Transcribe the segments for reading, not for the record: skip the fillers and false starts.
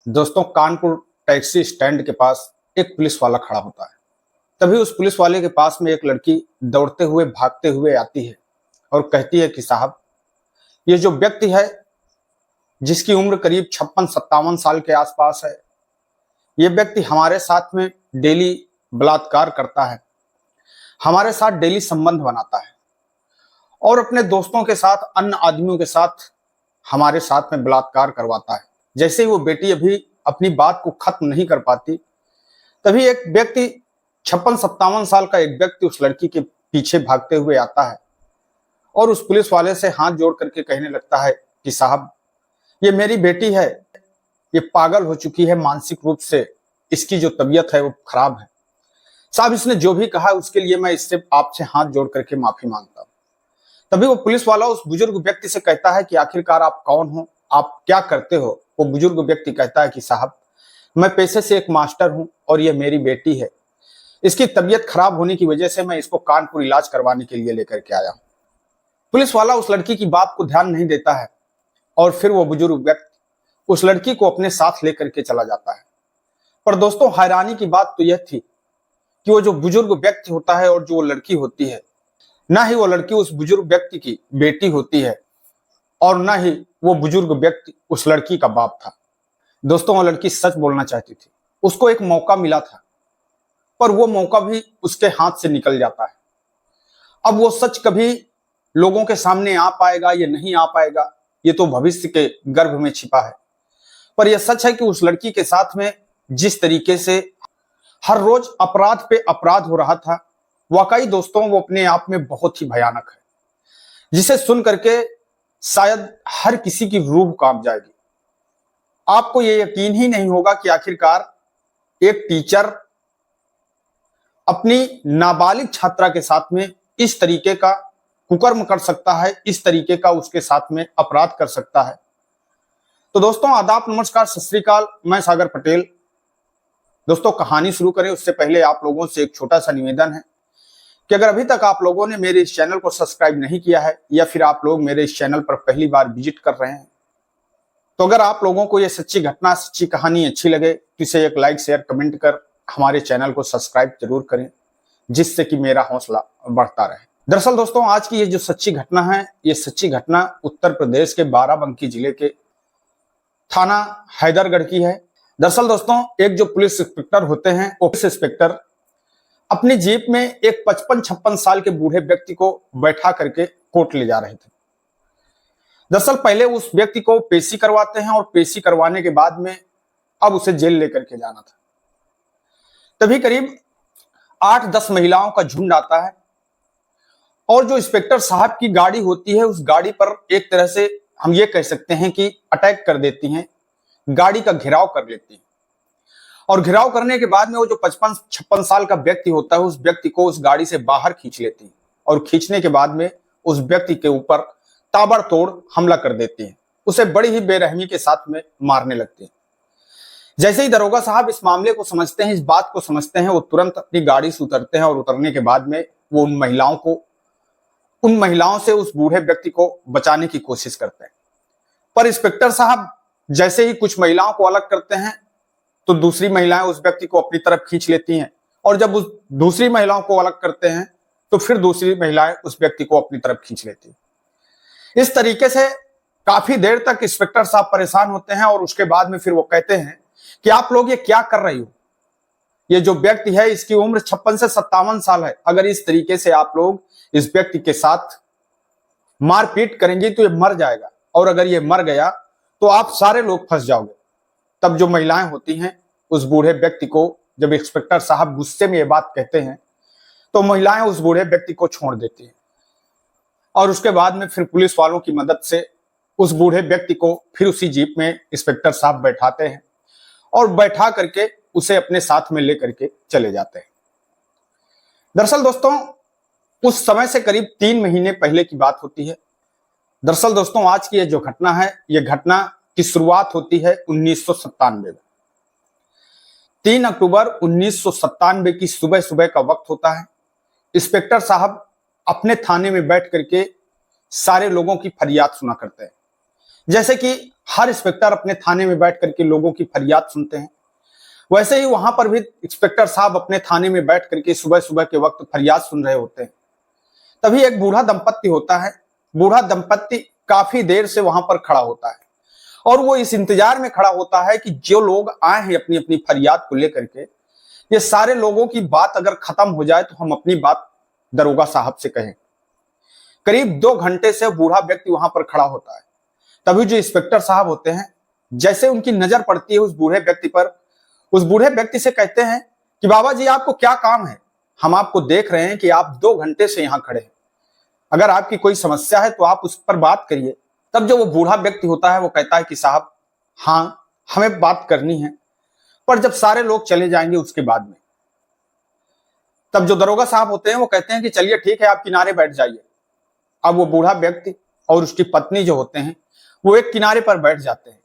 दोस्तों, Kanpur taxi stand के पास एक पुलिस वाला खड़ा होता है। तभी उस पुलिस वाले के पास में एक लड़की दौड़ते हुए भागते हुए आती है और कहती है कि साहब, ये जो व्यक्ति है जिसकी उम्र करीब 56-57 साल के आसपास है, ये व्यक्ति हमारे साथ में डेली बलात्कार करता है, हमारे साथ डेली संबंध बनाता है और अपने दोस्तों के साथ, अन्य आदमियों के साथ हमारे साथ में बलात्कार करवाता है। जैसे ही वो बेटी अभी अपनी बात को खत्म नहीं कर पाती, तभी एक व्यक्ति 56-57 साल का एक व्यक्ति उस लड़की के पीछे भागते हुए आता है और उस पुलिस वाले से हाथ जोड़ करके कहने लगता है कि साहब, ये मेरी बेटी है, ये पागल हो चुकी है मानसिक रूप से, इसकी जो तबीयत है वो खराब है। साहब, इसने जो भी कहा उसके लिए मैं इससे आपसे हाथ जोड़ करके माफी मांगता हूं। तभी वो पुलिस वाला उस बुजुर्ग व्यक्ति से कहता है कि आखिरकार आप कौन हो, आप क्या करते हो। वो बुजुर्ग व्यक्ति कहता है कि साहब, मैं पेशे से एक मास्टर हूं और ये मेरी बेटी है, इसकी तबीयत खराब होने की वजह से मैं इसको कानपुर इलाज करवाने के लिए लेकर के आया हूं। पुलिस वाला उस लड़की की बात को ध्यान नहीं देता है और फिर वो बुजुर्ग व्यक्ति उस लड़की को अपने साथ लेकर के चला जाता है। पर दोस्तों, हैरानी की बात तो यह थी कि वो जो बुजुर्ग व्यक्ति होता है और जो वो लड़की होती है, ना ही वो लड़की उस बुजुर्ग व्यक्ति की बेटी होती है और ना ही वो बुजुर्ग व्यक्ति उस लड़की का बाप था। दोस्तों, वो लड़की सच बोलना चाहती थी, उसको एक मौका मिला था, पर वो मौका भी उसके हाथ से निकल जाता है। अब वो सच कभी लोगों के सामने आ पाएगा या नहीं आ पाएगा, ये तो भविष्य के गर्भ में छिपा है। पर यह सच है कि उस लड़की के साथ में जिस तरीके से हर रोज अपराध पे अपराध हो रहा था, वाकई दोस्तों वो अपने आप में बहुत ही भयानक है, जिसे सुन करके शायद हर किसी की रूह कांप जाएगी। आपको ये यकीन ही नहीं होगा कि आखिरकार एक टीचर अपनी नाबालिग छात्रा के साथ में इस तरीके का कुकर्म कर सकता है, इस तरीके का उसके साथ में अपराध कर सकता है। तो दोस्तों, आदाब, नमस्कार, सत श्री अकाल, मैं सागर पटेल। दोस्तों, कहानी शुरू करें उससे पहले आप लोगों से एक छोटा सा निवेदन है कि अगर अभी तक आप लोगों ने मेरे इस चैनल को सब्सक्राइब नहीं किया है या फिर आप लोग मेरे इस चैनल पर पहली बार विजिट कर रहे हैं, तो अगर आप लोगों को यह सच्ची घटना, सच्ची कहानी अच्छी लगे तो इसे एक लाइक, शेयर, कमेंट कर हमारे चैनल को सब्सक्राइब जरूर करें, जिससे कि मेरा हौसला बढ़ता रहे। दरअसल दोस्तों, आज की ये जो सच्ची घटना है, ये सच्ची घटना उत्तर प्रदेश के बाराबंकी जिले के थाना हैदरगढ़ की है। दरअसल दोस्तों, एक जो पुलिस इंस्पेक्टर होते हैं, वो पुलिस इंस्पेक्टर अपनी जीप में एक 55-56 साल के बूढ़े व्यक्ति को बैठा करके कोर्ट ले जा रहे थे। दरअसल पहले उस व्यक्ति को पेशी करवाते हैं और पेशी करवाने के बाद में अब उसे जेल लेकर के जाना था। तभी करीब 8-10 महिलाओं का झुंड आता है और जो इंस्पेक्टर साहब की गाड़ी होती है, उस गाड़ी पर एक तरह से हम ये कह सकते हैं कि अटैक कर देती हैं, गाड़ी का घेराव कर लेती हैं। और घेराव करने के बाद में वो जो 55-56 साल का व्यक्ति होता है, उस व्यक्ति को उस गाड़ी से बाहर खींच लेती हैं और खींचने के बाद में उस व्यक्ति के ऊपर ताबड़तोड़ हमला कर देती हैं, उसे बड़ी ही बेरहमी के साथ में मारने लगती हैं। जैसे ही दरोगा साहब इस मामले को समझते हैं, इस बात को समझते हैं, वो तुरंत अपनी गाड़ी से उतरते हैं और उतरने के बाद में वो उन महिलाओं से उस बूढ़े व्यक्ति को बचाने की कोशिश करते हैं। पर इंस्पेक्टर साहब जैसे ही कुछ महिलाओं को अलग करते हैं तो दूसरी महिलाएं उस व्यक्ति को अपनी तरफ खींच लेती हैं और जब उस दूसरी महिलाओं को अलग करते हैं तो फिर दूसरी महिलाएं उस व्यक्ति को अपनी तरफ खींच लेती हैं। इस तरीके से काफी देर तक इंस्पेक्टर साहब परेशान होते हैं और उसके बाद में फिर वो कहते हैं कि आप लोग ये क्या कर रही हो, ये जो व्यक्ति है इसकी उम्र 56 से 57 साल है, अगर इस तरीके से आप लोग इस व्यक्ति के साथ मारपीट करेंगे तो ये मर जाएगा और अगर ये मर गया तो आप सारे लोग फंस जाओगे। तब जो महिलाएं होती हैं, उस बूढ़े व्यक्ति को जब इंस्पेक्टर साहब गुस्से में ये बात कहते हैं तो महिलाएं उस बूढ़े व्यक्ति को छोड़ देती हैं और उसके बाद में फिर पुलिस वालों की मदद से उस बूढ़े व्यक्ति को फिर उसी जीप में इंस्पेक्टर साहब बैठाते हैं और बैठा करके उसे अपने साथ में लेकर के चले जाते हैं। दरअसल दोस्तों, उस समय से करीब 3 महीने पहले की बात होती है। दरअसल दोस्तों, आज की ये जो घटना है, ये घटना की शुरुआत होती है 1997 में। 3 अक्टूबर 1997 की सुबह सुबह का वक्त होता है। इंस्पेक्टर साहब अपने थाने में बैठ करके सारे लोगों की फरियाद सुना करते हैं जैसे कि हर इंस्पेक्टर अपने थाने में बैठ करके लोगों की फरियाद सुनते हैं, वैसे ही वहां पर भी इंस्पेक्टर साहब अपने थाने में बैठ करके सुबह सुबह के वक्त फरियाद सुन रहे होते हैं। तभी एक बूढ़ा दंपत्ति होता है। बूढ़ा दंपत्ति काफी देर से वहां पर खड़ा होता है और वो इस इंतजार में खड़ा होता है कि जो लोग आए हैं अपनी अपनी फरियाद को लेकर के, ये सारे लोगों की बात अगर खत्म हो जाए तो हम अपनी बात दरोगा साहब से कहें। करीब 2 घंटे से बूढ़ा व्यक्ति वहां पर खड़ा होता है। तभी जो इंस्पेक्टर साहब होते हैं, जैसे उनकी नजर पड़ती है उस बूढ़े व्यक्ति पर, उस बूढ़े व्यक्ति से कहते हैं कि बाबा जी आपको क्या काम है, हम आपको देख रहे हैं कि आप 2 घंटे से यहाँ खड़े हैं, अगर आपकी कोई समस्या है तो आप उस पर बात करिए। तब जो वो बूढ़ा व्यक्ति होता है वो कहता है कि साहब हाँ हमें बात करनी है, पर जब सारे लोग चले जाएंगे उसके बाद में। तब जो दरोगा साहब होते हैं वो कहते हैं कि चलिए ठीक है आप किनारे बैठ जाइए। अब वो बूढ़ा व्यक्ति और उसकी पत्नी जो होते हैं वो एक किनारे पर बैठ जाते हैं,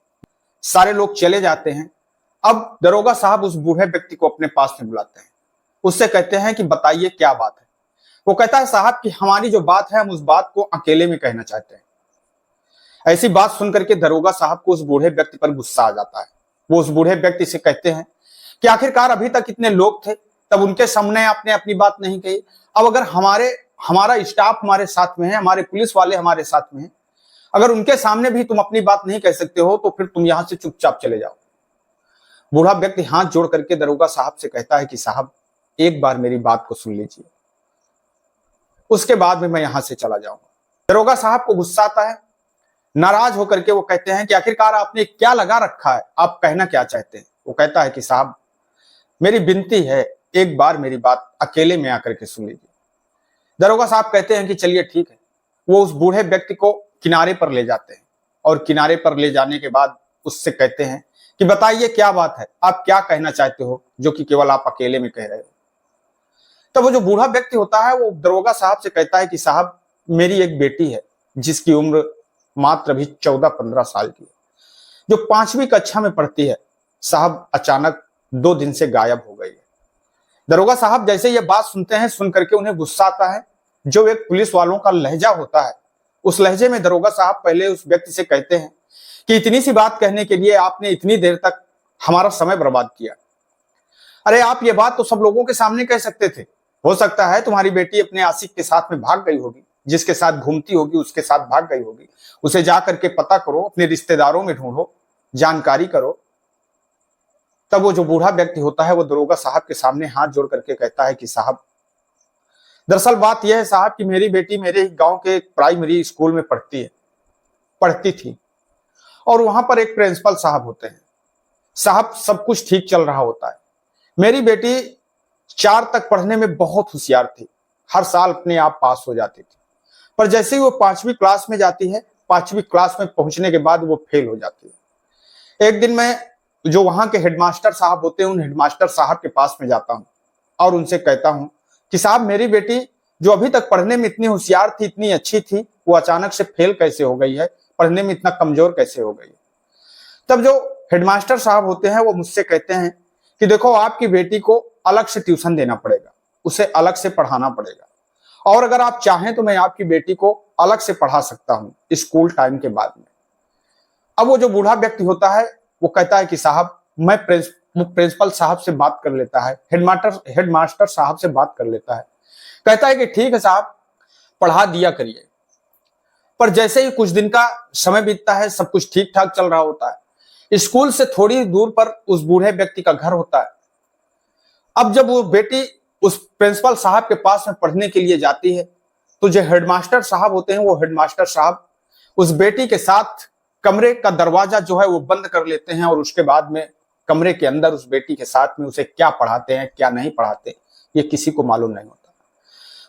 सारे लोग चले जाते हैं। अब दरोगा साहब उस बूढ़े व्यक्ति को अपने पास में बुलाते हैं, उससे कहते हैं कि बताइए क्या बात है। वो कहता है साहब कि हमारी जो बात है हम उस बात को अकेले में कहना चाहते हैं। ऐसी बात सुनकर के दरोगा साहब को उस बूढ़े व्यक्ति पर गुस्सा आ जाता है। वो उस बूढ़े व्यक्ति से कहते हैं कि आखिरकार अभी तक इतने लोग थे, तब उनके सामने आपने अपनी बात नहीं कही। अब अगर हमारा स्टाफ हमारे साथ में है, हमारे पुलिस वाले हमारे साथ में है, अगर उनके सामने भी तुम अपनी बात नहीं कह सकते हो तो फिर तुम यहां से चुपचाप चले जाओ। बूढ़ा व्यक्ति हाथ जोड़ करके दरोगा साहब से कहता है कि साहब एक बार मेरी बात को सुन लीजिए, उसके बाद में मैं यहां से चला जाऊंगा। दरोगा साहब को गुस्सा आता है, नाराज होकर के वो कहते हैं कि आखिरकार आपने क्या लगा रखा है, आप कहना क्या चाहते हैं। वो कहता है कि साहब मेरी विनती है, एक बार मेरी बात अकेले में आकर के सुन लीजिए। दरोगा साहब कहते हैं कि चलिए ठीक है। वो उस बूढ़े व्यक्ति को किनारे पर ले जाते हैं और किनारे पर ले जाने के बाद उससे कहते हैं कि बताइए क्या बात है, आप क्या कहना चाहते हो जो कि केवल आप अकेले में कह रहे हो। तब वो जो बूढ़ा व्यक्ति होता है वो दरोगा साहब से कहता है कि साहब मेरी एक बेटी है जिसकी उम्र मात्र अभी 14-15 साल की है, जो 5वीं कक्षा में पढ़ती है, साहब अचानक 2 दिन से गायब हो गई है। दरोगा साहब जैसे ये बात सुनते हैं, सुन करके उन्हें गुस्सा आता है। जो एक पुलिस वालों का लहजा होता है, उस लहजे में दरोगा साहब पहले उस व्यक्ति से कहते हैं कि इतनी सी बात कहने के लिए आपने इतनी देर तक हमारा समय बर्बाद किया। अरे आप ये बात तो सब लोगों के सामने कह सकते थे। हो सकता है तुम्हारी बेटी अपने आशिक के साथ में भाग गई होगी, जिसके साथ घूमती होगी उसके साथ भाग गई होगी। उसे जा करके पता करो, अपने रिश्तेदारों में ढूंढो, जानकारी करो। तब वो जो बूढ़ा व्यक्ति होता है वो दरोगा साहब के सामने हाथ जोड़ करके कहता है कि साहब दरअसल बात यह है साहब कि मेरी बेटी मेरे ही गांव के प्राइमरी स्कूल में पढ़ती थी और वहां पर एक प्रिंसिपल साहब होते हैं। साहब सब कुछ ठीक चल रहा होता है। मेरी बेटी 4 तक पढ़ने में बहुत होशियार थी, हर साल अपने आप पास हो जाती थी, पर जैसे ही वो 5वीं क्लास में जाती है, 5वीं क्लास में पहुंचने के बाद वो फेल हो जाती है। एक दिन मैं जो वहां के हेडमास्टर साहब होते हैं उन हेडमास्टर साहब के पास में जाता हूं और उनसे कहता हूं कि साहब मेरी बेटी जो अभी तक पढ़ने में इतनी होशियार थी, इतनी अच्छी थी, वो अचानक से फेल कैसे हो गई है, पढ़ने में इतना कमजोर कैसे हो गई है। तब जो हेडमास्टर साहब होते हैं वो मुझसे कहते हैं कि देखो आपकी बेटी को अलग से ट्यूशन देना पड़ेगा, उसे अलग से पढ़ाना पड़ेगा, और अगर आप चाहें तो मैं आपकी बेटी को अलग से पढ़ा सकता हूं स्कूल टाइम के बाद में। अब वो जो बूढ़ा व्यक्ति होता है वो कहता है कि साहब मैं प्रिंसिपल साहब से बात कर लेता है, हेडमास्टर साहब से बात कर लेता है। कहता है कि ठीक है साहब पढ़ा दिया करिए। पर जैसे ही कुछ दिन का समय बीतता है, सब कुछ ठीक ठाक चल रहा होता है। स्कूल से थोड़ी दूर पर उस बूढ़े व्यक्ति का घर होता है। अब जब वो बेटी उस प्रिंसिपल साहब के पास में पढ़ने के लिए जाती है तो जो हेडमास्टर साहब होते हैं वो हेडमास्टर साहब उस बेटी के साथ कमरे का दरवाजा जो है वो बंद कर लेते हैं और उसके बाद में कमरे के अंदर उस बेटी के साथ में उसे क्या पढ़ाते हैं क्या नहीं पढ़ाते ये किसी को मालूम नहीं होता।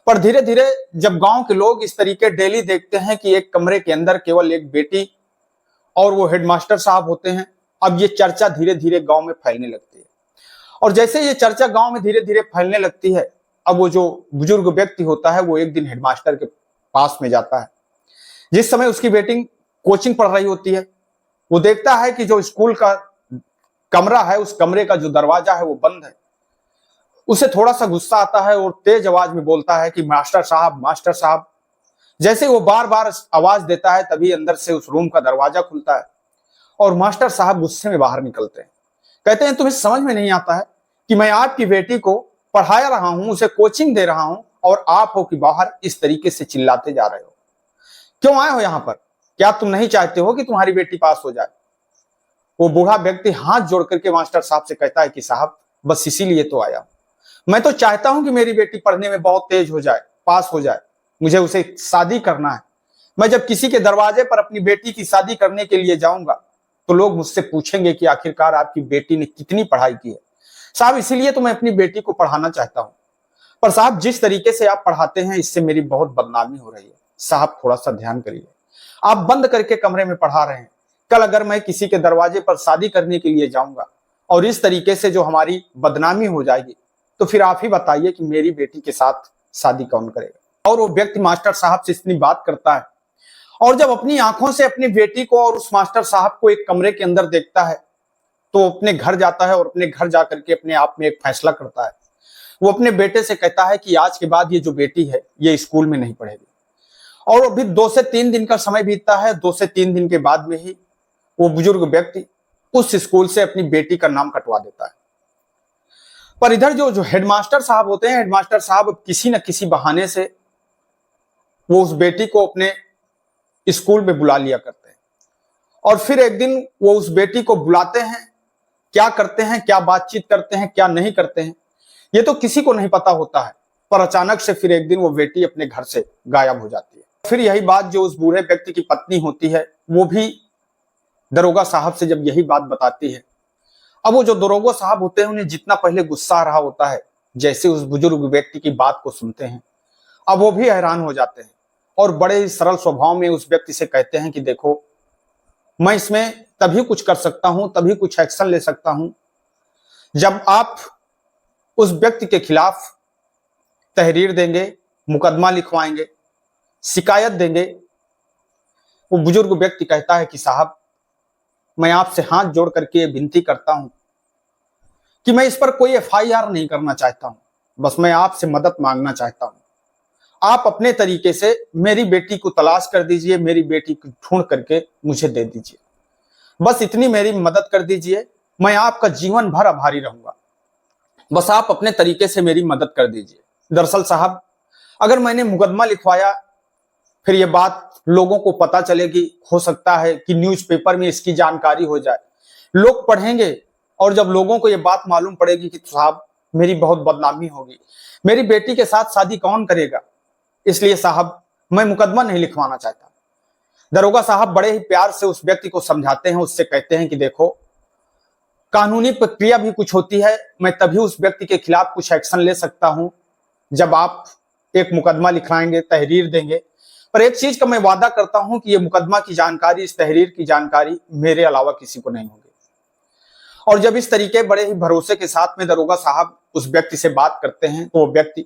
पर धीरे धीरे जब गांव के लोग इस तरीके डेली देखते हैं कि एक कमरे के अंदर केवल एक बेटी और वो हेडमास्टर साहब होते हैं, अब ये चर्चा धीरे धीरे गांव में फैलने लगती है। और जैसे ये चर्चा गांव में धीरे धीरे फैलने लगती है, अब वो जो बुजुर्ग व्यक्ति होता है वो एक दिन हेडमास्टर के पास में जाता है। जिस समय उसकी बेटी कोचिंग पढ़ रही होती है, वो देखता है कि जो स्कूल का कमरा है उस कमरे का जो दरवाजा है वो बंद है। उसे थोड़ा सा गुस्सा आता है और तेज आवाज में बोलता है कि मास्टर साहब जैसे वो बार बार आवाज देता है तभी अंदर से उस रूम का दरवाजा खुलता है और मास्टर साहब गुस्से में बाहर निकलते हैं। कहते हैं तुम्हें समझ में नहीं आता है कि मैं आपकी बेटी को पढ़ा रहा हूं, उसे कोचिंग दे रहा हूं और आप हो कि बाहर इस तरीके से चिल्लाते जा रहे हो। क्यों आए हो यहां पर? क्या तुम नहीं चाहते हो कि तुम्हारी बेटी पास हो जाए? वो बूढ़ा व्यक्ति हाथ जोड़ करके मास्टर साहब से कहता है कि साहब बस इसीलिए तो आया हूं। मैं तो चाहता हूं कि मेरी बेटी पढ़ने में बहुत तेज हो जाए, पास हो जाए, मुझे उसे शादी करना है। मैं जब किसी के दरवाजे पर अपनी बेटी की शादी करने के लिए जाऊंगा तो लोग मुझसे पूछेंगे कि आखिरकार आपकी बेटी ने कितनी पढ़ाई की है। साहब इसीलिए तो मैं अपनी बेटी को पढ़ाना चाहता हूं, पर साहब जिस तरीके से आप पढ़ाते हैं इससे मेरी बहुत बदनामी हो रही है। साहब थोड़ा सा ध्यान करिए, आप बंद करके कमरे में पढ़ा रहे हैं। कल अगर मैं किसी के दरवाजे पर शादी करने के लिए जाऊंगा और इस तरीके से जो हमारी बदनामी हो जाएगी तो फिर आप ही बताइए कि मेरी बेटी के साथ शादी कौन करेगा। और वो व्यक्ति मास्टर साहब से इतनी बात करता है और जब अपनी आंखों से अपनी बेटी को और उस मास्टर साहब को एक कमरे के अंदर देखता है तो अपने घर जाता है और अपने घर जाकर के अपने आप में एक फैसला करता है। वो अपने बेटे से कहता है कि आज के बाद ये जो बेटी है ये स्कूल में नहीं पढ़ेगी। और अभी 2 से 3 दिन का समय बीतता है। 2 से 3 दिन के बाद में ही वो बुजुर्ग व्यक्ति उस स्कूल से अपनी बेटी का नाम कटवा देता है। पर इधर जो हेडमास्टर साहब होते हैं, हेडमास्टर साहब किसी न किसी बहाने से वो उस बेटी को अपने स्कूल में बुला लिया करते हैं और फिर एक दिन वो उस बेटी को बुलाते हैं। क्या करते हैं, क्या बातचीत करते हैं, क्या नहीं करते हैं, ये तो किसी को नहीं पता होता है। पर अचानक से फिर एक दिन वो बेटी अपने घर से गायब हो जाती है। फिर यही बात जो उस बूढ़े व्यक्ति की पत्नी होती है वो भी दरोगा साहब से जब यही बात बताती है, अब वो जो दरोगा साहब होते हैं उन्हें जितना पहले गुस्सा आ रहा होता है, जैसे उस बुजुर्ग व्यक्ति की बात को सुनते हैं अब वो भी हैरान हो जाते हैं और बड़े ही सरल स्वभाव में उस व्यक्ति से कहते हैं कि देखो मैं इसमें तभी कुछ कर सकता हूं, तभी कुछ एक्शन ले सकता हूं जब आप उस व्यक्ति के खिलाफ तहरीर देंगे, मुकदमा लिखवाएंगे, शिकायत देंगे। वो बुजुर्ग व्यक्ति कहता है कि साहब मैं आपसे हाथ जोड़ करके विनती करता हूं कि मैं इस पर कोई एफआईआर नहीं करना चाहता हूं, बस मैं आपसे मदद मांगना चाहता हूं। आप अपने तरीके से मेरी बेटी को तलाश कर दीजिए, मेरी बेटी को ढूंढ करके मुझे दे दीजिए, बस इतनी मेरी मदद कर दीजिए। मैं आपका जीवन भर आभारी रहूंगा, बस आप अपने तरीके से मेरी मदद कर दीजिए। दरअसल साहब अगर मैंने मुकदमा लिखवाया फिर ये बात लोगों को पता चलेगी, हो सकता है कि न्यूज़पेपर में इसकी जानकारी हो जाए, लोग पढ़ेंगे और जब लोगों को ये बात मालूम पड़ेगी कि साहब मेरी बहुत बदनामी होगी, मेरी बेटी के साथ शादी कौन करेगा, इसलिए साहब मैं मुकदमा नहीं लिखवाना चाहता। दरोगा साहब बड़े ही प्यार से उस व्यक्ति को समझाते हैं, उससे कहते हैं कि देखो कानूनी प्रक्रिया भी कुछ होती है, मैं तभी उस व्यक्ति के खिलाफ कुछ एक्शन ले सकता हूं जब आप एक मुकदमा लिखाएंगे, तहरीर देंगे। पर एक चीज का मैं वादा करता हूं कि ये मुकदमा की जानकारी, इस तहरीर की जानकारी मेरे अलावा किसी को नहीं होगी। और जब इस तरीके बड़े ही भरोसे के साथ में दरोगा साहब उस व्यक्ति से बात करते हैं तो वो व्यक्ति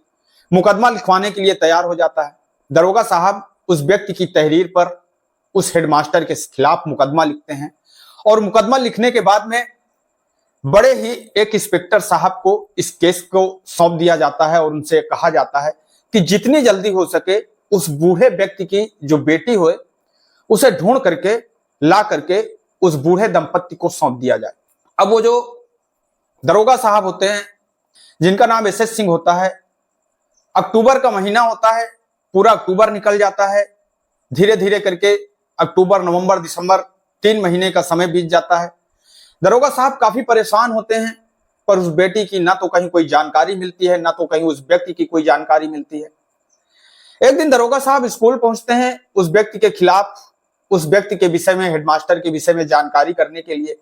मुकदमा लिखवाने के लिए तैयार हो जाता है। दरोगा साहब उस व्यक्ति की तहरीर पर उस हेडमास्टर के खिलाफ मुकदमा लिखते हैं और मुकदमा लिखने के बाद में बड़े ही एक इंस्पेक्टर साहब को इस केस को सौंप दिया जाता है और उनसे कहा जाता है कि जितनी जल्दी हो सके उस बूढ़े व्यक्ति की जो बेटी हो उसे ढूंढ करके ला करके उस बूढ़े दंपत्ति को सौंप दिया जाए। अब वो जो दरोगा साहब होते हैं जिनका नाम एसएस सिंह होता है, अक्टूबर का महीना होता है, पूरा अक्टूबर निकल जाता है, धीरे धीरे करके अक्टूबर, नवंबर, दिसंबर 3 महीने का समय बीत जाता है। दरोगा साहब काफी परेशान होते हैं पर उस बेटी की ना तो कहीं कोई जानकारी मिलती है, ना तो कहीं उस व्यक्ति की कोई जानकारी मिलती है। एक दिन दरोगा साहब स्कूल पहुंचते हैं उस व्यक्ति के खिलाफ, उस व्यक्ति के विषय में, हेडमास्टर के विषय में जानकारी करने के लिए।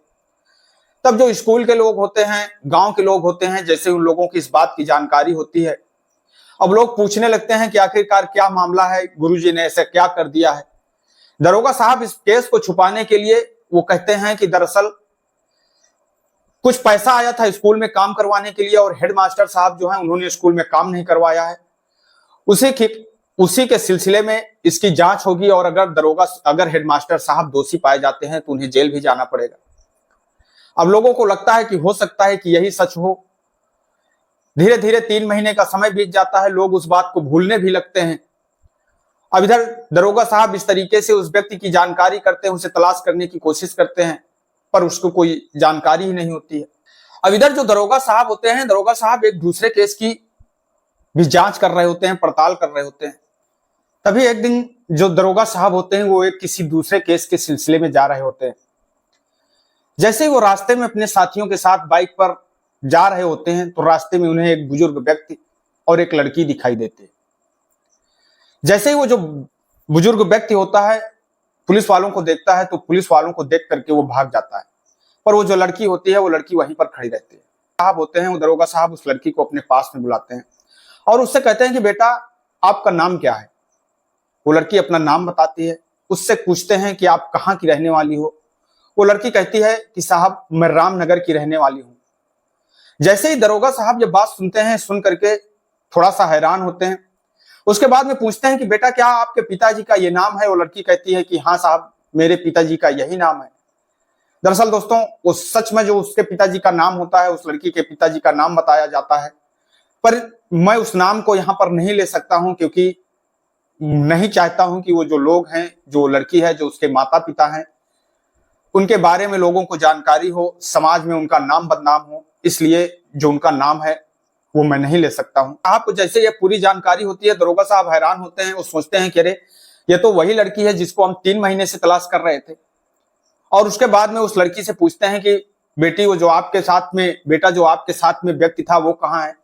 तब जो स्कूल के लोग होते हैं, गांव के लोग होते हैं, जैसे उन लोगों की इस बात की जानकारी होती है, अब लोग पूछने लगते हैं कि आखिरकार क्या मामला है, गुरुजी ने ऐसा क्या कर दिया है। दरोगा साहब इस केस को छुपाने के लिए वो कहते हैं कि दरअसल कुछ पैसा आया था स्कूल में काम करवाने के लिए और हेडमास्टर साहब जो हैं उन्होंने स्कूल में काम नहीं करवाया है, उसी के सिलसिले में इसकी जांच होगी और अगर हेडमास्टर साहब दोषी पाए जाते हैं तो उन्हें जेल भी जाना पड़ेगा। अब लोगों को लगता है कि हो सकता है कि यही सच हो। धीरे धीरे 3 महीने का समय बीत जाता है, लोग उस बात को भूलने भी लगते हैं अब इधर दरोगा साहब इस तरीके से उस व्यक्ति की जानकारी करते हैं, उसे तलाश करने की कोशिश करते हैं, पर उसको कोई जानकारी ही नहीं होती है। अब इधर जो दरोगा साहब होते हैं, दरोगा साहब एक दूसरे केस की भी जांच कर रहे होते हैं, पड़ताल कर रहे होते हैं। तभी एक दिन जो दरोगा साहब होते हैं वो एक किसी दूसरे केस के सिलसिले में जा रहे होते हैं। जैसे ही वो रास्ते में अपने साथियों के साथ बाइक पर जा रहे होते हैं तो रास्ते में उन्हें एक बुजुर्ग व्यक्ति और एक लड़की दिखाई देती है। जैसे ही वो जो बुजुर्ग व्यक्ति होता है पुलिस वालों को देखता है तो पुलिस वालों को देख करके वो भाग जाता है, पर वो जो लड़की होती है वो लड़की वहीं पर खड़ी रहती है। साहब होते हैं, वो दरोगा साहब उस लड़की को अपने पास में बुलाते हैं और उससे कहते हैं कि बेटा आपका नाम क्या है। वो लड़की अपना नाम बताती है। उससे पूछते हैं कि आप कहाँ की रहने वाली हो। वो लड़की कहती है कि साहब मैं रामनगर की रहने वाली हूँ। जैसे ही दरोगा साहब ये बात सुनते हैं, सुन करके थोड़ा सा हैरान होते हैं। उसके बाद में पूछते हैं कि बेटा क्या आपके पिताजी का ये नाम है। वो लड़की कहती है कि हाँ साहब मेरे पिताजी का यही नाम है। दरअसल दोस्तों उस सच में जो उसके पिताजी का नाम होता है, उस लड़की के पिताजी का नाम बताया जाता है, पर मैं उस नाम को यहाँ पर नहीं ले सकता हूँ क्योंकि नहीं चाहता हूं कि वो जो लोग हैं, जो लड़की है, जो उसके माता पिता हैं, उनके बारे में लोगों को जानकारी हो, समाज में उनका नाम बदनाम हो, इसलिए जो उनका नाम है वो मैं नहीं ले सकता हूं। आपको जैसे ये पूरी जानकारी होती है, दरोगा साहब हैरान होते हैं। वो सोचते हैं कि अरे ये तो वही लड़की है जिसको हम 3 महीने से तलाश कर रहे थे। और उसके बाद में उस लड़की से पूछते हैं कि बेटी वो जो आपके साथ में, बेटा जो आपके साथ में व्यक्ति था वो कहाँ है।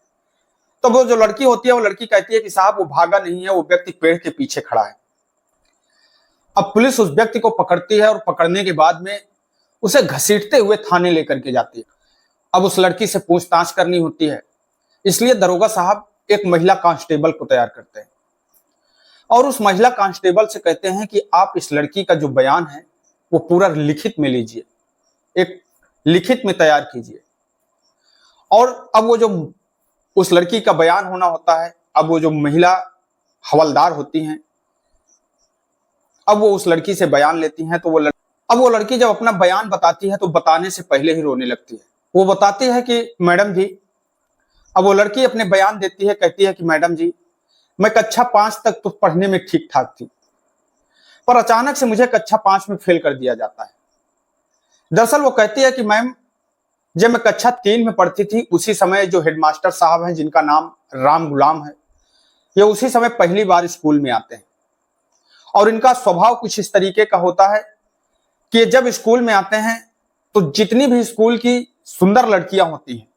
तो वो जो लड़की होती है वो लड़की कहती है कि साहब वो भागा नहीं है, वो व्यक्ति पेड़ के पीछे खड़ा है। अब पुलिस उस व्यक्ति को पकड़ती है और पकड़ने के बाद में उसे घसीटते हुए थाने लेकर के जाती है। अब उस लड़की से पूछताछ करनी होती है, इसलिए दरोगा साहब एक महिला कांस्टेबल को तैयार करते हैं और उस महिला कांस्टेबल से कहते हैं कि आप इस लड़की का जो बयान है वो पूरा लिखित में लीजिए, एक लिखित में तैयार कीजिए। और अब वो जो उस लड़की का बयान होना होता है, अब वो जो महिला हवलदार होती हैं, अब वो उस लड़की से बयान लेती हैं। तो अब वो लड़की जब अपना बयान बताती है तो बताने से पहले ही रोने लगती है। वो बताती है कि मैडम जी, अब वो लड़की अपने बयान देती है, कहती है कि मैडम जी मैं कक्षा 5 तक तो पढ़ने में ठीक ठाक थी, पर अचानक से मुझे कक्षा 5 में फेल कर दिया जाता है। दरअसल वो कहती है कि मैम जब मैं कक्षा 3 में पढ़ती थी उसी समय जो हेडमास्टर साहब हैं जिनका नाम राम गुलाम है, ये उसी समय पहली बार स्कूल में आते हैं और इनका स्वभाव कुछ इस तरीके का होता है कि जब स्कूल में आते हैं तो जितनी भी स्कूल की सुंदर लड़कियां होती हैं,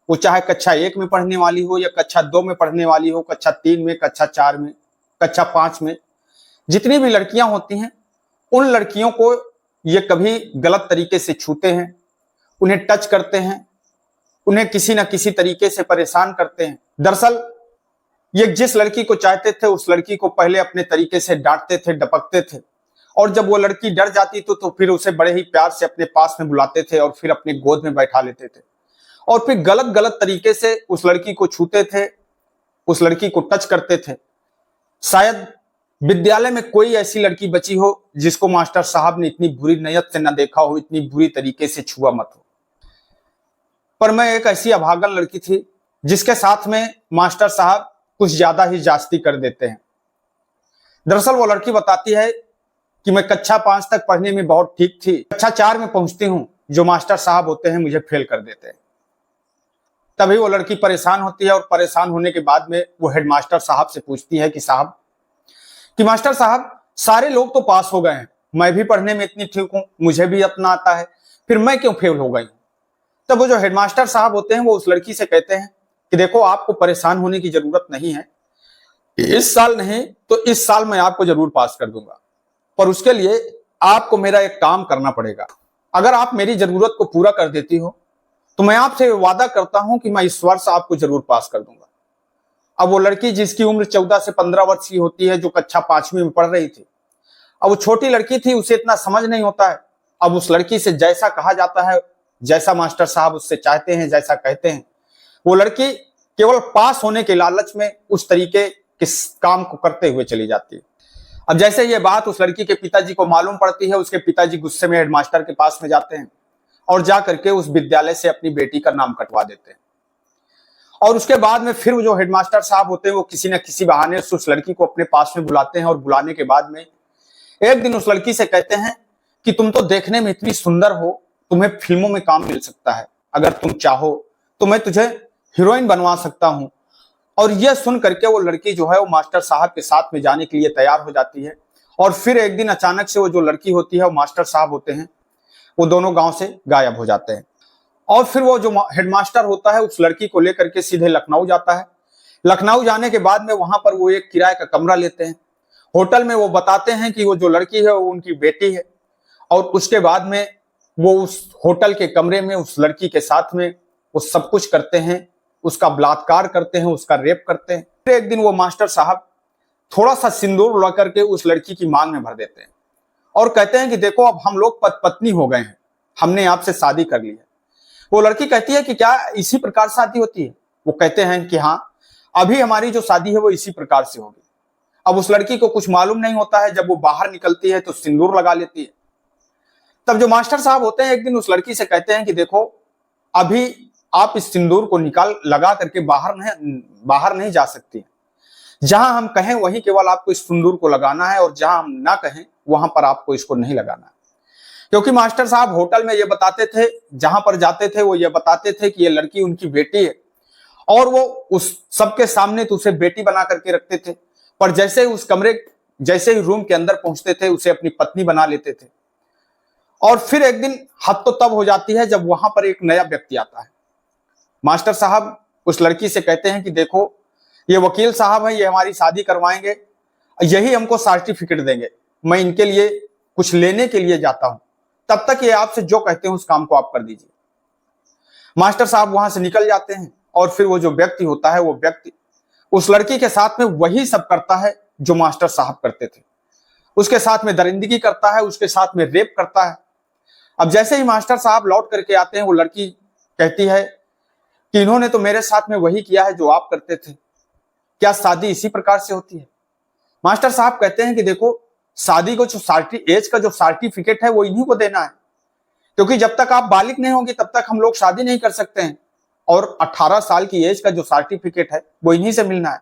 वो चाहे कक्षा 1 में पढ़ने वाली हो या कक्षा 2 में पढ़ने वाली हो, कक्षा 3 में, कक्षा 4 में, कक्षा 5 में, जितनी भी लड़कियां होती हैं उन लड़कियों को ये कभी गलत तरीके से छूते हैं, उन्हें टच करते हैं, उन्हें किसी ना किसी तरीके से परेशान करते हैं। दरअसल ये जिस लड़की को चाहते थे उस लड़की को पहले अपने तरीके से डांटते थे, डपकते थे, और जब वो लड़की डर जाती तो फिर उसे बड़े ही प्यार से अपने पास में बुलाते थे और फिर अपने गोद में बैठा लेते थे और फिर गलत गलत तरीके से उस लड़की को छूते थे, उस लड़की को टच करते थे। शायद विद्यालय में कोई ऐसी लड़की बची हो जिसको मास्टर साहब ने इतनी बुरी नीयत से न देखा हो, इतनी बुरी तरीके से छुआ मत हो। पर मैं एक ऐसी अभागन लड़की थी जिसके साथ में मास्टर साहब कुछ ज्यादा ही जास्ती कर देते हैं। दरअसल वो लड़की बताती है कि मैं कक्षा 5 तक पढ़ने में बहुत ठीक थी, कक्षा 4 में पहुंचती हूं, जो मास्टर साहब होते हैं मुझे फेल कर देते हैं। तभी वो लड़की परेशान होती है और परेशान होने के बाद में वो हेडमास्टर साहब से पूछती है कि मास्टर साहब सारे लोग तो पास हो गए हैं, मैं भी पढ़ने में इतनी ठीक हूं, मुझे भी अपना आता है, फिर मैं क्यों फेल हो गई। तब वो जो हेडमास्टर साहब होते हैं वो उस लड़की से कहते हैं कि देखो आपको परेशान होने की जरूरत नहीं है, इस साल नहीं तो इस साल मैं आपको जरूर पास कर दूंगा, पर उसके लिए आपको मेरा एक काम करना पड़ेगा। अगर आप मेरी जरूरत को पूरा कर देती हो तो मैं आपसे वादा करता हूं कि मैं इस वर्ष आपको जरूर पास कर दूंगा। अब वो लड़की जिसकी उम्र 14 से 15 वर्ष की होती है, जो कक्षा 5वीं में पढ़ रही थी, अब वो छोटी लड़की थी, उसे इतना समझ नहीं होता है। अब उस लड़की से जैसा कहा जाता है, जैसा मास्टर साहब उससे चाहते हैं, जैसा कहते हैं, वो लड़की केवल पास होने के लालच में उस तरीके के काम को करते हुए चली जाती है। अब जैसे ये बात उस लड़की के पिताजी को मालूम पड़ती है, उसके पिताजी गुस्से में हेडमास्टर के पास में जाते हैं और जा करके उस विद्यालय से अपनी बेटी का नाम कटवा देते हैं। और उसके बाद में फिर वो जो हेडमास्टर साहब होते हैं वो किसी न किसी बहाने से उस लड़की को अपने पास में बुलाते हैं और बुलाने के बाद में एक दिन उस लड़की से कहते हैं कि तुम तो देखने में इतनी सुंदर हो, तुम्हें फिल्मों में काम मिल सकता है, अगर तुम चाहो तो मैं तुझे हीरोइन बनवा सकता हूं। और यह सुन करके वो लड़की जो है वो मास्टर साहब के साथ में जाने के लिए तैयार हो जाती है। और फिर एक दिन अचानक से वो जो लड़की होती है वो मास्टर साहब होते हैं वो दोनों गांव से गायब हो जाते हैं। और फिर वो जो हेडमास्टर होता है उस लड़की को लेकर के सीधे लखनऊ जाता है। लखनऊ जाने के बाद में वहां पर वो एक किराए का कमरा लेते हैं। होटल में वो बताते हैं कि वो जो लड़की है वो उनकी बेटी है। और उसके बाद में वो उस होटल के कमरे में उस लड़की के साथ में वो सब कुछ करते हैं, उसका बलात्कार करते हैं, उसका रेप करते हैं। फिर एक दिन वो मास्टर साहब थोड़ा सा सिंदूर ला करके उस लड़की की मांग में भर देते हैं और कहते हैं कि देखो अब हम लोग पत्नी हो गए हैं, हमने आपसे शादी कर ली है। वो लड़की कहती है कि क्या इसी प्रकार शादी होती है? वो कहते हैं कि हाँ, अभी हमारी जो शादी है वो इसी प्रकार से होगी। अब उस लड़की को कुछ मालूम नहीं होता है, जब वो बाहर निकलती है तो सिंदूर लगा लेती है। तब जो मास्टर साहब होते हैं एक दिन उस लड़की से कहते हैं कि देखो अभी आप इस सिंदूर को निकाल लगा करके बाहर नहीं जा सकती। जहां हम कहें वहीं केवल आपको इस सिंदूर को लगाना है और जहां हम ना कहें वहां पर आपको इसको नहीं लगाना है। क्योंकि मास्टर साहब होटल में ये बताते थे, जहां पर जाते थे वो ये बताते थे कि ये लड़की उनकी बेटी है और वो उस सबके सामने तो उसे बेटी बना करके रखते थे, पर जैसे ही रूम के अंदर पहुंचते थे उसे अपनी पत्नी बना लेते थे। और फिर एक दिन हद तो तब हो जाती है जब वहां पर एक नया व्यक्ति आता है। मास्टर साहब उस लड़की से कहते हैं कि देखो ये वकील साहब हैं, ये हमारी शादी करवाएंगे, यही हमको सर्टिफिकेट देंगे, मैं इनके लिए कुछ लेने के लिए जाता हूं, तब तक ये आपसे जो कहते हैं उस काम को आप कर दीजिए। मास्टर साहब वहां से निकल जाते हैं और फिर वो जो व्यक्ति होता है वो व्यक्ति उस लड़की के साथ में वही सब करता है जो मास्टर साहब करते थे। उसके साथ में दरिंदगी करता है, उसके साथ में रेप करता है। अब जैसे ही मास्टर साहब लौट करके आते हैं वो लड़की कहती है कि इन्होंने तो मेरे साथ में वही किया है जो आप करते थे, क्या शादी इसी प्रकार से होती है? मास्टर साहब कहते हैं कि देखो शादी को जो एज का जो सर्टिफिकेट है वो इन्हीं को देना है, क्योंकि जब तक आप बालिग नहीं होंगे तब तक हम लोग शादी नहीं कर सकते हैं और 18 साल की एज का जो सर्टिफिकेट है वो इन्हीं से मिलना है।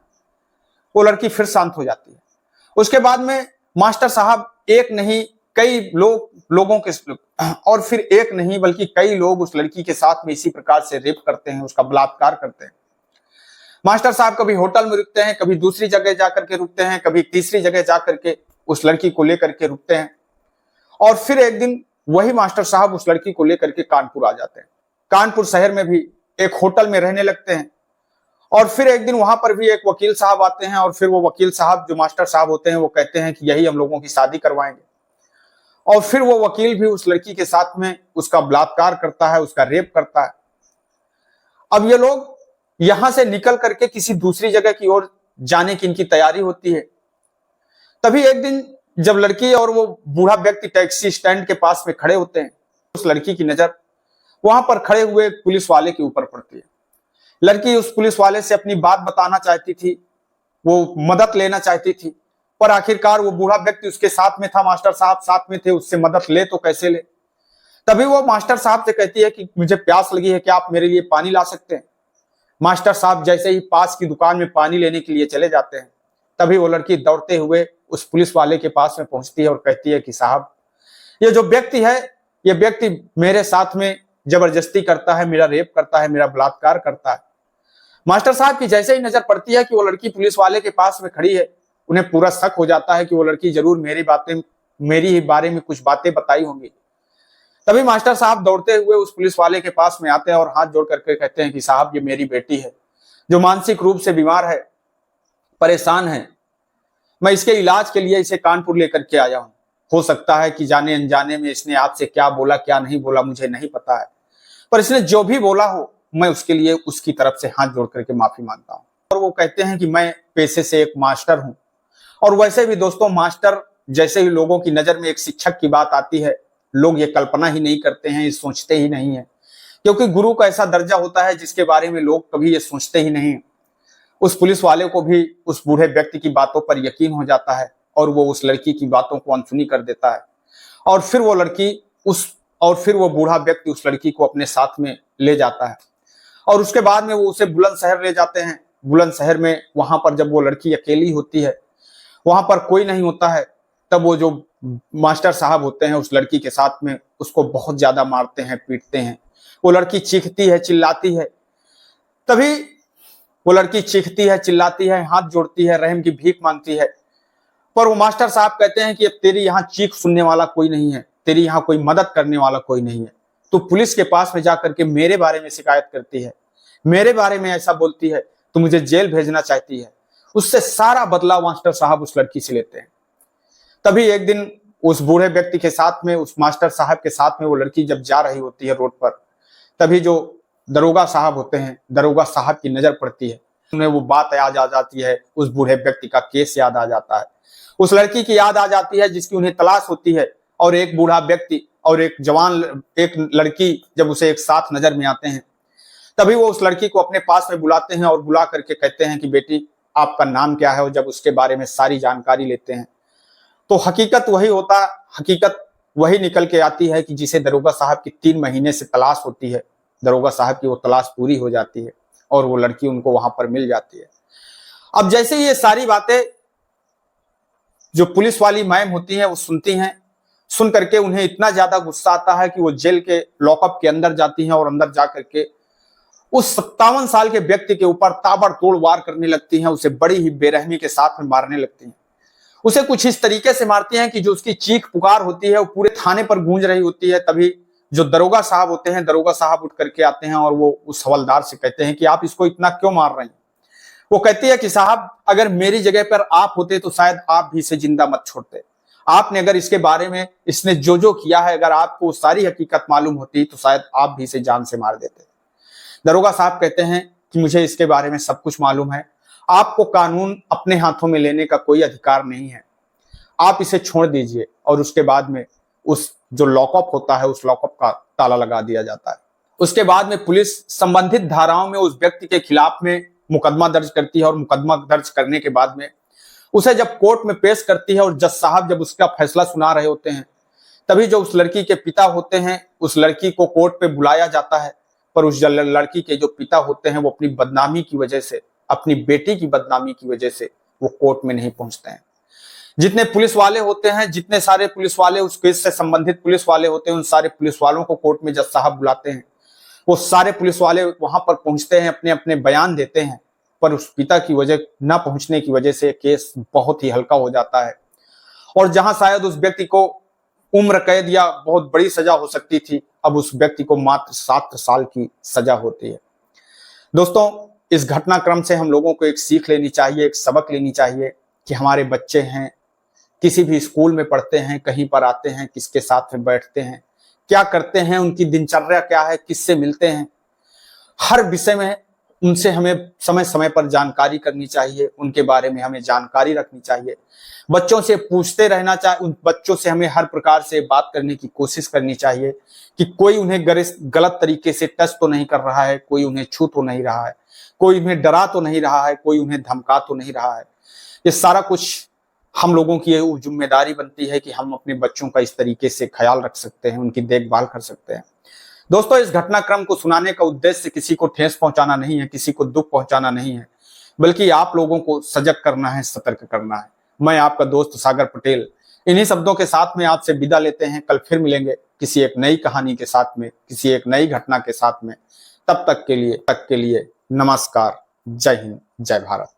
वो लड़की फिर शांत हो जाती है। उसके बाद में मास्टर साहब एक नहीं कई लोगों के और फिर एक नहीं बल्कि कई लोग उस लड़की के साथ में इसी प्रकार से रेप करते हैं, उसका बलात्कार करते हैं। मास्टर साहब कभी होटल में रुकते हैं, कभी दूसरी जगह जाकर के रुकते हैं, कभी तीसरी जगह जाकर के उस लड़की को लेकर के रुकते हैं। और फिर एक दिन वही मास्टर साहब उस लड़की को लेकर के कानपुर आ जाते हैं। कानपुर शहर में भी एक होटल में रहने लगते हैं। और फिर एक दिन वहां पर भी एक वकील साहब आते हैं और फिर वो वकील साहब जो मास्टर साहब होते हैं वो कहते हैं कि यही हम लोगों की शादी करवाएंगे। और फिर वो वकील भी उस लड़की के साथ में उसका बलात्कार करता है, उसका रेप करता है। अब ये लोग यहां से निकल करके किसी दूसरी जगह की ओर जाने की इनकी तैयारी होती है। तभी एक दिन जब लड़की और वो बूढ़ा व्यक्ति टैक्सी स्टैंड के पास में खड़े होते हैं, उस लड़की की नजर वहां पर खड़े हुए पुलिस वाले के ऊपर पड़ती है। लड़की उस पुलिस वाले से अपनी बात बताना चाहती थी, वो मदद लेना चाहती थी, पर आखिरकार वो बूढ़ा व्यक्ति उसके साथ में था, मास्टर साहब साथ में थे, उससे मदद ले तो कैसे ले। तभी वो मास्टर साहब से कहती है कि मुझे प्यास लगी है, क्या आप मेरे लिए पानी ला सकते हैं? मास्टर साहब जैसे ही पास की दुकान में पानी लेने के लिए चले जाते हैं, तभी वो लड़की दौड़ते हुए उस पुलिस वाले के पास में पहुंचती है और कहती है कि साहब ये जो व्यक्ति है, ये व्यक्ति मेरे साथ में जबरदस्ती करता है, मेरा रेप करता है, मेरा बलात्कार करता है। मास्टर साहब की जैसे ही नजर पड़ती है कि वो लड़की पुलिस वाले के पास में खड़ी है, उन्हें पूरा शक हो जाता है कि वो लड़की जरूर मेरी ही बारे में कुछ बातें बताई होंगी। तभी मास्टर साहब दौड़ते हुए उस पुलिस वाले के पास में आते हैं और हाथ जोड़ करके कहते हैं कि साहब ये मेरी बेटी है जो मानसिक रूप से बीमार है, परेशान है, मैं इसके इलाज के लिए इसे कानपुर लेकर के आया हूं। हो सकता है कि जाने अनजाने में इसने आपसे क्या बोला क्या नहीं बोला मुझे नहीं पता है, पर इसने जो भी बोला हो मैं उसके लिए उसकी तरफ से हाथ जोड़ करके माफी मांगता हूं। और वो कहते हैं कि मैं पेशे से एक मास्टर हूं। और वैसे भी दोस्तों मास्टर जैसे ही लोगों की नजर में एक शिक्षक की बात आती है, लोग ये कल्पना ही नहीं करते हैं, ये सोचते ही नहीं है, क्योंकि गुरु का ऐसा दर्जा होता है जिसके बारे में लोग कभी ये सोचते ही नहीं। उस पुलिस वाले को भी उस बूढ़े व्यक्ति की बातों पर यकीन हो जाता है और वो उस लड़की की बातों को अनसुनी कर देता है। और फिर वो बूढ़ा व्यक्ति उस लड़की को अपने साथ में ले जाता है और उसके बाद में वो उसे बुलंदशहर ले जाते हैं। बुलंदशहर में वहां पर जब वो लड़की अकेली होती है, वहां पर कोई नहीं होता है, तब वो जो मास्टर साहब होते हैं उस लड़की के साथ में उसको बहुत ज्यादा मारते हैं, पीटते हैं। वो लड़की चीखती है, चिल्लाती है। तभी वो लड़की चीखती है, चिल्लाती है, हाथ जोड़ती है, रहम की भीख मांगती है। पर वो मास्टर साहब कहते हैं कि अब तेरी यहाँ चीख सुनने वाला कोई नहीं है, तेरी यहाँ कोई मदद करने वाला कोई नहीं है। तू पुलिस के पास में जाकर के मेरे बारे में शिकायत करती है, मेरे बारे में ऐसा बोलती है, तू मुझे जेल भेजना चाहती है। उससे सारा बदला मास्टर साहब उस लड़की से लेते हैं। तभी एक दिन उस बूढ़े व्यक्ति के साथ में, उस मास्टर साहब के साथ में वो लड़की जब जा रही होती है रोड पर, तभी जो दरोगा साहब होते हैं, दरोगा साहब की नजर पड़ती है। उन्हें वो बात याद आ जाती है, उस बूढ़े व्यक्ति का केस याद आ जाता है, उस लड़की की याद आ जाती है जिसकी उन्हें तलाश होती है। और एक बूढ़ा व्यक्ति और एक जवान, एक लड़की जब उसे एक साथ नजर में आते हैं, तभी वो उस लड़की को अपने पास में बुलाते हैं और बुला करके कहते हैं कि बेटी आपका नाम क्या है। और जब उसके बारे में सारी जानकारी लेते हैं तो हकीकत वही होता है, हकीकत वही निकल के आती है कि जिसे दरोगा साहब की 3 महीने से तलाश होती है, दरोगा साहब की वो तलाश पूरी हो जाती है और वो लड़की उनको वहां पर मिल जाती है। अब जैसे ये सारी बातें जो पुलिस वाली मैम होती हैं वो सुनती हैं, सुन करके उन्हें इतना ज्यादा गुस्सा आता है कि वो जेल के लॉकअप के अंदर जाती हैं और अंदर जा करके उस 57 साल के व्यक्ति के ऊपर ताबड़तोड़ वार करने लगती हैं। उसे बड़ी ही बेरहमी के साथ में मारने लगती हैं। उसे कुछ इस तरीके से मारती हैं कि जो उसकी चीख पुकार होती है वो पूरे थाने पर गूंज रही होती है। तभी जो दरोगा साहब होते हैं, दरोगा साहब उठ करके आते हैं और वो उस हवलदार से कहते हैं कि आप इसको इतना क्यों मार रहे हैं। वो कहती है कि साहब अगर मेरी जगह पर आप होते तो शायद आप भी इसे जिंदा मत छोड़ते। आपने अगर इसके बारे में, इसने जो जो किया है, अगर आपको सारी हकीकत मालूम होती तो शायद आप भी इसे जान से मार देते। दरोगा साहब कहते हैं कि मुझे इसके बारे में सब कुछ मालूम है, आपको कानून अपने हाथों में लेने का कोई अधिकार नहीं है, आप इसे छोड़ दीजिए। और उसके बाद में उस जो लॉकअप होता है उस लॉकअप का ताला लगा दिया जाता है। उसके बाद में पुलिस संबंधित धाराओं में उस व्यक्ति के खिलाफ में मुकदमा दर्ज करती है और मुकदमा दर्ज करने के बाद में उसे जब कोर्ट में पेश करती है और जज साहब जब उसका फैसला सुना रहे होते हैं, तभी जो उस लड़की के पिता होते हैं उस लड़की को कोर्ट पे बुलाया जाता है। पर उस लड़की के जो पिता होते हैं वो अपनी बदनामी की वजह से, अपनी बेटी की बदनामी की वजह से वो कोर्ट में नहीं पहुंचते हैं। जितने पुलिस वाले होते हैं, जितने सारे पुलिस वाले उस केस से संबंधित पुलिस वाले होते हैं, उन सारे पुलिस वालों को कोर्ट में जज साहब बुलाते हैं। वो सारे पुलिस वाले वहां पर पहुंचते हैं, अपने अपने बयान देते हैं। पर उस पिता की वजह न पहुंचने की वजह से केस बहुत ही हल्का हो जाता है। और जहां शायद उस व्यक्ति को उम्र कैद या बहुत बड़ी सजा हो सकती थी, अब उस व्यक्ति को मात्र 7 साल की सजा होती है। दोस्तों, इस घटनाक्रम से हम लोगों को एक सीख लेनी चाहिए, एक सबक लेनी चाहिए कि हमारे बच्चे हैं, किसी भी स्कूल में पढ़ते हैं, कहीं पर आते हैं, किसके साथ में बैठते हैं, क्या करते हैं, उनकी दिनचर्या क्या है, किससे मिलते हैं, हर विषय में उनसे हमें समय समय पर जानकारी करनी चाहिए, उनके बारे में हमें जानकारी रखनी चाहिए। बच्चों से पूछते रहना चाहिए, उन बच्चों से हमें हर प्रकार से बात करने की कोशिश करनी चाहिए कि कोई उन्हें गलत तरीके से टच तो नहीं कर रहा है, कोई उन्हें छू तो नहीं रहा है, कोई उन्हें डरा तो नहीं रहा है, कोई उन्हें धमका तो नहीं रहा है। ये सारा कुछ हम लोगों की जिम्मेदारी बनती है कि हम अपने बच्चों का इस तरीके से ख्याल रख सकते हैं, उनकी देखभाल कर सकते हैं। दोस्तों, इस घटनाक्रम को सुनाने का उद्देश्य किसी को ठेस पहुंचाना नहीं है, किसी को दुख पहुंचाना नहीं है, बल्कि आप लोगों को सजग करना है, सतर्क करना है। मैं आपका दोस्त सागर पटेल इन्हीं शब्दों के साथ में आपसे विदा लेते हैं। कल फिर मिलेंगे किसी एक नई कहानी के साथ में, किसी एक नई घटना के साथ में। तब तक के लिए नमस्कार। जय हिंद, जय भारत।